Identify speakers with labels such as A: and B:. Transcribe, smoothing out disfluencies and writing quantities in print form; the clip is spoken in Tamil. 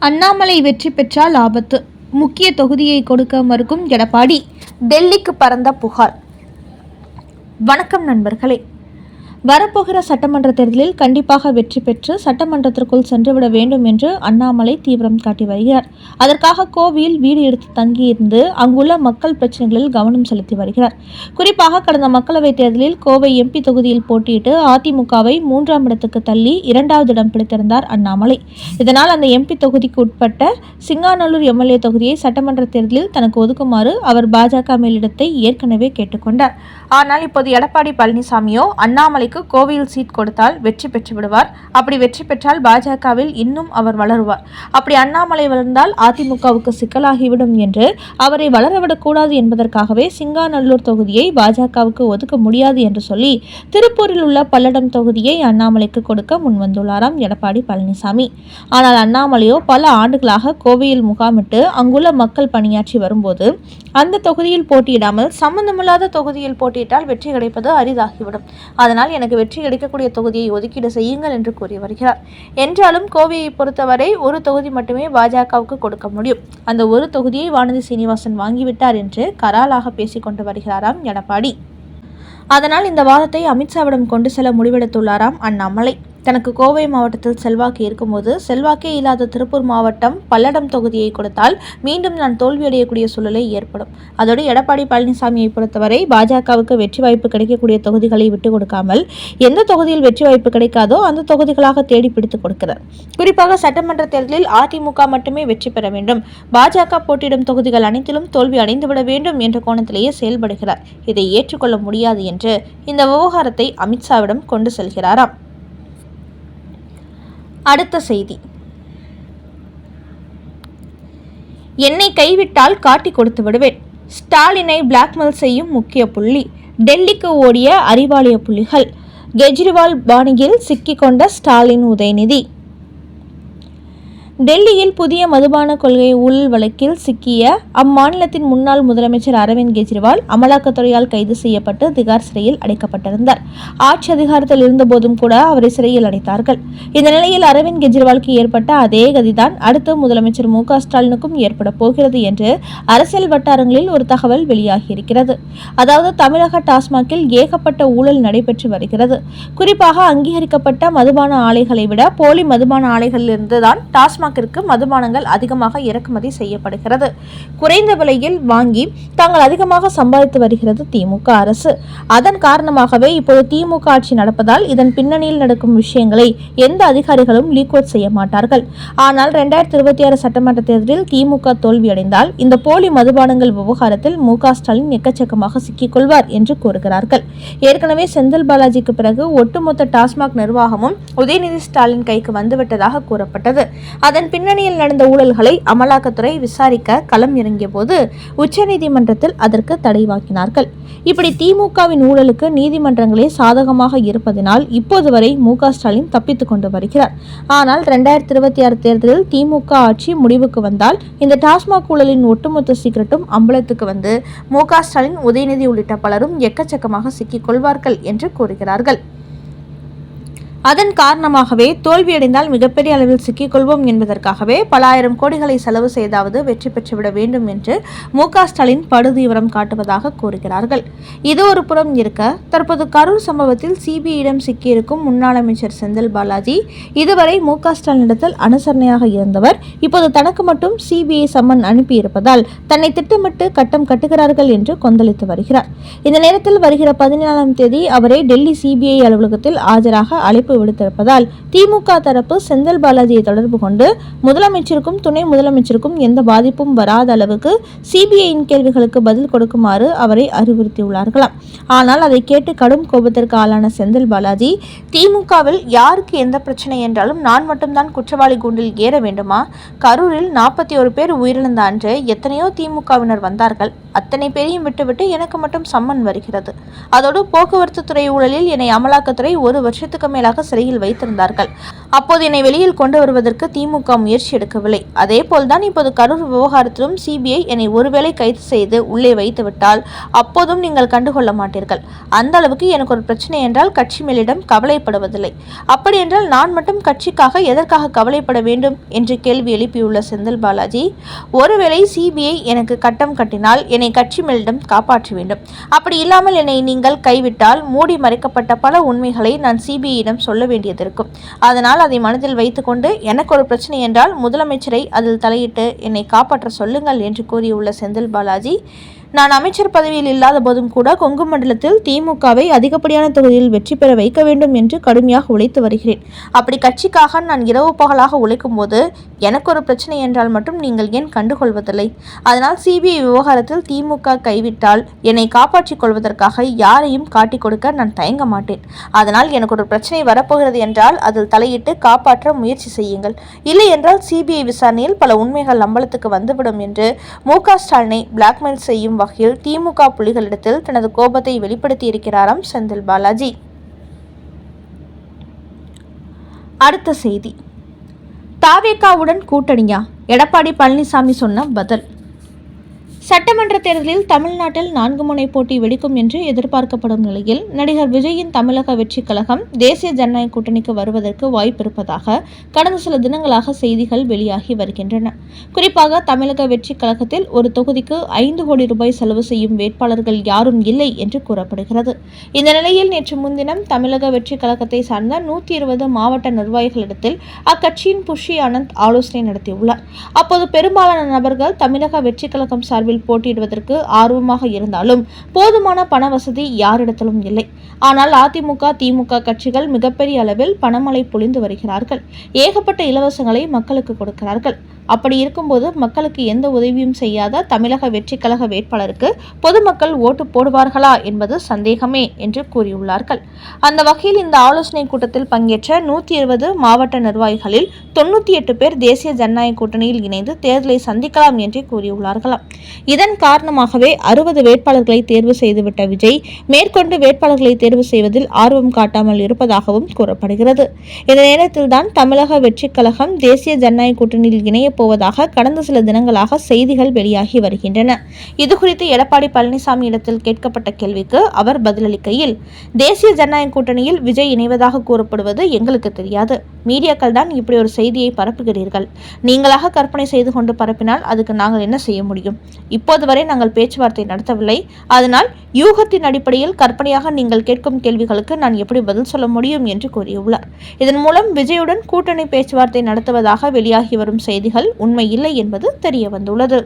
A: அண்ணாமலை வெற்றி பெற்றால் ஆபத்து, முக்கிய தொகுதியை கொடுக்க மறுக்கும் எடப்பாடி, டெல்லிக்கு பறந்த புகார். வணக்கம் நண்பர்களே. வரப்போகிற சட்டமன்ற தேர்தலில் கண்டிப்பாக வெற்றி பெற்று சட்டமன்றத்திற்குள் சென்றுவிட வேண்டும் என்று அண்ணாமலை தீவிரம் காட்டி வருகிறார். அதற்காக கோவையில் வீடு எடுத்து தங்கியிருந்து அங்குள்ள மக்கள் பிரச்சனைகளில் கவனம் செலுத்தி வருகிறார். குறிப்பாக கடந்த மக்களவைத் தேர்தலில் கோவை எம்பி தொகுதியில் போட்டியிட்டு அதிமுகவை 3ஆம் இடத்துக்கு தள்ளி 2வது இடம் பிடித்திருந்தார் அண்ணாமலை. இதனால் அந்த எம்பி தொகுதிக்கு உட்பட்ட சிங்காநல்லூர் எம்எல்ஏ தொகுதியை சட்டமன்ற தேர்தலில் தனக்கு ஒதுக்குமாறு அவர் பாஜக மேலிடத்தை ஏற்கனவே கேட்டுக்கொண்டார். ஆனால் இப்போது எடப்பாடி பழனிசாமியோ அண்ணாமலைக்கு கோவையில் சீட் கொடுத்தால் வெற்றி பெற்று விடுவார், அப்படி வெற்றி பெற்றால் பாஜகவில் இன்னும் அவர் வளருவார், அப்படி அண்ணாமலை வளர்ந்தால் அதிமுகவுக்கு சிக்கலாகிவிடும் என்று அவரை வளரவிடக்கூடாது என்பதற்காகவே சிங்காநல்லூர் தொகுதியை பாஜகவுக்கு ஒதுக்க முடியாது என்று சொல்லி திருப்பூரில் உள்ள பல்லடம் தொகுதியை அண்ணாமலைக்கு கொடுக்க முன்வந்துள்ளாராம் எடப்பாடி பழனிசாமி. ஆனால் அண்ணாமலையோ பல ஆண்டுகளாக கோவையில் முகாமிட்டு அங்குள்ள மக்கள் பணியாற்றி வரும்போது அந்த தொகுதியில் போட்டியிடாமல் சம்பந்தமில்லாத தொகுதியில் போட்டியிட்டால் வெற்றி கிடைப்பது அரிதாகிவிடும், அதனால் எனக்கு வெற்றி கிடைக்கக்கூடிய தொகுதியை ஒதுக்கீடு செய்யுங்கள் என்று கூறி வருகிறார். என்றாலும் கோவையை பொறுத்தவரை ஒரு தொகுதி மட்டுமே பாஜகவுக்கு கொடுக்க முடியும். அந்த ஒரு தொகுதியை வானதி சீனிவாசன் வாங்கிவிட்டார் என்று கராலாக பேசிக் கொண்டு வருகிறாராம் எடப்பாடி. அதனால் இந்த வாதத்தை அமித்ஷாவிடம் கொண்டு செல்ல முடிவெடுத்துள்ளாராம் அண்ணாமலை. தனக்கு கோவை மாவட்டத்தில் செல்வாக்கு இருக்கும்போது செல்வாக்கே இல்லாத திருப்பூர் மாவட்டம் பல்லடம் தொகுதியை கொடுத்தால் மீண்டும் நான் தோல்வியடையக்கூடிய சூழலை ஏற்படும். அதோடு எடப்பாடி பழனிசாமியை பொறுத்தவரை பாஜகவுக்கு வெற்றி வாய்ப்பு கிடைக்கக்கூடிய தொகுதிகளை விட்டுக் கொடுக்காமல் எந்த தொகுதியில் வெற்றி வாய்ப்பு கிடைக்காதோ அந்த தொகுதிகளாக தேடி பிடித்துக் கொடுக்கிறார். குறிப்பாக சட்டமன்ற தேர்தலில் அதிமுக மட்டுமே வெற்றி பெற வேண்டும், பாஜக போட்டியிடும் தொகுதிகள் அனைத்திலும் தோல்வி அடைந்துவிட வேண்டும் என்ற கோணத்திலேயே செயல்படுகிறார். இதை ஏற்றுக்கொள்ள முடியாது என்று இந்த விவகாரத்தை அமித்ஷாவிடம் கொண்டு செல்கிறாராம். அடுத்த செய்தி. என்னை கைவிட்டால் காட்டி கொடுத்து விடுவேன், ஸ்டாலினை பிளாக்மெயில் செய்யும் முக்கிய புள்ளி, டெல்லிக்கு ஓடிய அறிவாலய புள்ளிகள், கெஜ்ரிவால் பாணியில் சிக்கிக்கொண்ட ஸ்டாலின் உதயநிதி. டெல்லியில் புதிய மதுபான கொள்கை ஊழல் வழக்கில் சிக்கிய அம்மாநிலத்தின் முன்னாள் முதலமைச்சர் அரவிந்த் கெஜ்ரிவால் அமலாக்கத்துறையால் கைது செய்யப்பட்டு திகார் சிறையில் அடைக்கப்பட்டிருந்தார். ஆட்சி அதிகாரத்தில் இருந்தபோதும் கூட அவரை சிறையில் அடைத்தார்கள். இந்த நிலையில் அரவிந்த் கெஜ்ரிவாலுக்கு ஏற்பட்ட அதே கதிதான் அடுத்த முதலமைச்சர் மு.க. ஸ்டாலினுக்கும் ஏற்பட போகிறது என்று அரசியல் வட்டாரங்களில் ஒரு தகவல் வெளியாகியிருக்கிறது. அதாவது தமிழக டாஸ்மாகில் ஏகப்பட்ட ஊழல் நடைபெற்று வருகிறது. குறிப்பாக அங்கீகரிக்கப்பட்ட மதுபான ஆலைகளை விட போலி மதுபான ஆலைகளிலிருந்து தான் டாஸ்மாக் மதுபானங்கள் அதிகமாக இறக்குமதி செய்யப்படுகிறது. குறைந்த விலையில் வாங்கி தாங்கள் அதிகமாக சம்பாதித்து வருகிறது திமுக அரசு. அதன் காரணமாகவே இப்போது திமுக ஆட்சி நடப்பதால் இதன் பின்னணியில் நடக்கும் விஷயங்களை எந்த அதிகாரிகளும் லீக் அவுட் செய்ய மாட்டார்கள். ஆனால் 2026 சட்டமன்ற தேர்தலில் திமுக தோல்வியடைந்தால் இந்த போலி மதுபானங்கள் விவகாரத்தில் மு.க. ஸ்டாலின் எக்கச்சக்கமாக சிக்கிக் கொள்வார் என்று கூறுகிறார்கள். ஏற்கனவே செந்தில் பாலாஜிக்கு பிறகு ஒட்டுமொத்த டாஸ்மாக் நிர்வாகமும் உதயநிதி ஸ்டாலின் கைக்கு வந்துவிட்டதாக கூறப்பட்டது. அதன் பின்னணியில் நடந்த ஊழல்களை அமலாக்கத்துறை விசாரிக்க களம் இறங்கிய போது உச்சநீதிமன்றத்தில் அதற்கு தடை வாங்கினார்கள். இப்படி திமுகவின் ஊழலுக்கு நீதிமன்றங்களே சாதகமாக இருப்பதனால் இப்போது வரை மு.க. ஸ்டாலின் தப்பித்துக் கொண்டு வருகிறார். ஆனால் 2026 தேர்தலில் திமுக ஆட்சி முடிவுக்கு வந்தால் இந்த டாஸ்மாக் ஊழலின் ஒட்டுமொத்த சீக்கிரட்டும் அம்பலத்துக்கு வந்து மு.க. ஸ்டாலின், உதயநிதி உள்ளிட்ட பலரும் எக்கச்சக்கமாக சிக்கிக் கொள்வார்கள் என்று கூறுகிறார்கள். அதன் காரணமாகவே தோல்வியடைந்தால் மிகப்பெரிய அளவில் சிக்கிக்கொள்வோம் என்பதற்காகவே பல ஆயிரம் கோடிகளை செலவு செய்தாவது வெற்றி பெற்றுவிட வேண்டும் என்று மு.க. ஸ்டாலின் படுதீவிரம் காட்டுவதாக கூறுகிறார்கள். இது ஒரு புறம் இருக்க, தற்போது கரூர் சம்பவத்தில் சிபிஐயிடம் சிக்கியிருக்கும் முன்னாள் அமைச்சர் செந்தில் பாலாஜி இதுவரை மு.க. ஸ்டாலினிடத்தில் அனுசரணையாக இருந்தவர் இப்போது தனக்கு மட்டும் சிபிஐ சம்மன் அனுப்பியிருப்பதால் தன்னை திட்டமிட்டு கட்டம் கட்டுகிறார்கள் என்று கொந்தளித்து வருகிறார். இந்த நேரத்தில் வருகிற 14ஆம் தேதி அவரை டெல்லி சிபிஐ அலுவலகத்தில் ஆஜராக அழைப்பு விடுத்திருப்பதால் திமுக தரப்பு செந்தில் பாலாஜியை தொடர்பு கொண்டு முதலமைச்சருக்கும் துணை முதலமைச்சருக்கும் எந்த பாதிப்பும் வராத அளவுக்கு சிபிஐயின் கேள்விகளுக்கு பதில் கொடுக்குமாறு அவரை அறிவுறுத்தியுள்ளார்களாம். ஆனால் அதை கேட்டு கடும் கோபத்திற்கு ஆளான செந்தில் பாலாஜி, திமுகவில் யாருக்கு எந்த பிரச்சனை என்றாலும் நான் மட்டும்தான் குற்றவாளி கூண்டில் ஏற வேண்டுமா? கரூரில் 41 பேர் உயிரிழந்த அன்று எத்தனையோ திமுகவினர் வந்தார்கள், அத்தனை பேரையும் விட்டுவிட்டு எனக்கு மட்டும் சம்மன் வருகிறது. அதோடு போக்குவரத்து துறை ஊழலில் என்னை அமலாக்கத்துறை 1 வருஷத்துக்கு மேலாக சிறையில் வைத்திருந்தார்கள். அப்போது என்னை வெளியில் கொண்டு வருவதற்கு திமுக முயற்சி எடுக்கவில்லை. அதேபோல்தான் இப்போது கரூர் விவகாரத்திலும் சிபிஐ என்னை ஒருவேளை கைது செய்து உள்ளே வைத்துவிட்டால் அப்போதும் நீங்கள் கண்டுகொள்ள மாட்டீர்கள். அந்த அளவுக்கு எனக்கு ஒரு பிரச்சனை என்றால் கட்சி மேலிடம் கவலைப்படுவதில்லை. அப்படி என்றால் நான் மட்டும் கட்சிக்காக எதற்காக கவலைப்பட வேண்டும் என்று கேள்வி எழுப்பியுள்ள செந்தில் பாலாஜி, ஒருவேளை சிபிஐ எனக்கு கட்டம் கட்டினால் என்னை கட்சி மேலிடம் காப்பாற்ற வேண்டும். அப்படி இல்லாமல் என்னை நீங்கள் கைவிட்டால் மூடி மறைக்கப்பட்ட பல உண்மைகளை நான் சிபிஐயிடம் சொல்ல வேண்டியது இருக்கும். அதனால் அதை மனதில் வைத்துக்கொண்டு எனக்கு ஒரு பிரச்சனை என்றால் முதலமைச்சரை அதில் தலையிட்டு என்னை காப்பாற்ற சொல்லுங்கள் என்று கூறியுள்ள செந்தில் பாலாஜி, நான் அமைச்சர் பதவியில் இல்லாத போதும் கூட கொங்கு மண்டலத்தில் திமுகவை அதிகப்படியான தொகுதியில் வெற்றி பெற வைக்க வேண்டும் என்று கடுமையாக உழைத்து வருகிறேன். அப்படி கட்சிக்காக நான் இரவு பகலாக உழைக்கும் போது எனக்கு ஒரு பிரச்சனை என்றால் மட்டும் நீங்கள் ஏன் கண்டுகொள்வதில்லை? அதனால் சிபிஐ விவகாரத்தில் திமுக கைவிட்டால் என்னை காப்பாற்றிக் கொள்வதற்காக யாரையும் காட்டிக் கொடுக்க நான் தயங்க மாட்டேன். அதனால் எனக்கு ஒரு பிரச்சனை வரப்போகிறது என்றால் அதில் தலையிட்டு காப்பாற்ற முயற்சி செய்யுங்கள். இல்லை என்றால் சிபிஐ விசாரணையில் பல உண்மைகள் அம்பலத்துக்கு வந்துவிடும் என்று மு.க. ஸ்டாலினை பிளாக்மெயில் செய்யும் வகையில் திமுக புலிகளிடத்தில் தனது கோபத்தை வெளிப்படுத்தியிருக்கிறாராம் செந்தில் பாலாஜி. அடுத்த செய்தி, தாவேகாவுடன் கூட்டணியா? எடப்பாடி பழனிசாமி சொன்ன பதில். சட்டமன்ற தேர்தலில் தமிழ்நாட்டில் 4 முனை போட்டி வெடிக்கும் என்று எதிர்பார்க்கப்படும் நிலையில் நடிகர் விஜயின் தமிழக வெற்றிக் கழகம் தேசிய ஜனநாயக கூட்டணிக்கு வருவதற்கு வாய்ப்பிருப்பதாக கடந்த சில தினங்களாக செய்திகள் வெளியாகி வருகின்றன. குறிப்பாக தமிழக வெற்றிக் கழகத்தில் ஒரு தொகுதிக்கு 5 கோடி ரூபாய் செலவு செய்யும் வேட்பாளர்கள் யாரும் இல்லை என்று கூறப்படுகிறது. இந்த நிலையில் நேற்று முன்தினம் தமிழக வெற்றிக் கழகத்தை சார்ந்த 120 மாவட்ட நிர்வாகிகளிடத்தில் அக்கட்சியின் புஷி ஆனந்த் ஆலோசனை நடத்தியுள்ளார். அப்போது பெரும்பாலான நபர்கள் தமிழக வெற்றிக் கழகம் சார்பில் போட்டியிடுவதற்கு ஆர்வமாக இருந்தாலும் போதுமான பண வசதி யாரிடத்திலும் இல்லை. ஆனால் அதிமுக, திமுக கட்சிகள் மிகப்பெரிய அளவில் பணமழை பொழிந்து வருகிறார்கள். ஏகப்பட்ட இலவசங்களை மக்களுக்கு கொடுக்கிறார்கள். அப்படி இருக்கும்போது மக்களுக்கு எந்த உதவியும் செய்யாத தமிழக வெற்றிக் கழக வேட்பாளருக்கு பொதுமக்கள் ஓட்டு போடுவார்களா என்பது சந்தேகமே என்று கூறியுள்ளார்கள். அந்த வகையில் இந்த ஆலோசனை கூட்டத்தில் பங்கேற்ற 120 மாவட்ட நிர்வாகிகளில் 98 பேர் தேசிய ஜனநாயக கூட்டணியில் இணைந்து தேர்தலை சந்திக்கலாம் என்று கூறியுள்ளார்களாம். இதன் காரணமாகவே 60 வேட்பாளர்களை தேர்வு செய்துவிட்ட விஜய் மேற்கொண்டு வேட்பாளர்களை தேர்வு செய்வதில் ஆர்வம் காட்டாமல் இருப்பதாகவும் கூறப்படுகிறது. இந்த நேரத்தில்தான் தமிழக வெற்றிக் கழகம் தேசிய ஜனநாயக கூட்டணியில் இணைய போவதாக கடந்த சில தினங்களாக செய்திகள் வெளியாகி வருகின்றன. இதுகுறித்து எடப்பாடி பழனிசாமி இடத்தில் கேட்கப்பட்ட கேள்விக்கு அவர் பதிலளிக்கையில், தேசிய ஜனநாயக கூட்டணியில் விஜய் இணைவதாக கூறப்படுவது எங்களுக்கு தெரியாது. மீடியாக்கள் தான் இப்படி ஒரு செய்தியை பரப்புகிறீர்கள். நீங்களாக கற்பனை செய்து கொண்டு பரப்பினால் அதுக்கு நாங்கள் என்ன செய்ய முடியும்? இப்போது வரை நாங்கள் பேச்சுவார்த்தை நடத்தவில்லை. அதனால் யூகத்தின் அடிப்படையில் கற்பனையாக நீங்கள் கேட்கும் கேள்விகளுக்கு நான் எப்படி பதில் சொல்ல முடியும் என்று கூறியுள்ளார். இதன் மூலம் விஜயுடன் கூட்டணி பேச்சுவார்த்தை நடத்துவதாக வெளியாகி வரும் செய்திகள் உண்மை இல்லை என்பது தெரிய வந்துள்ளது.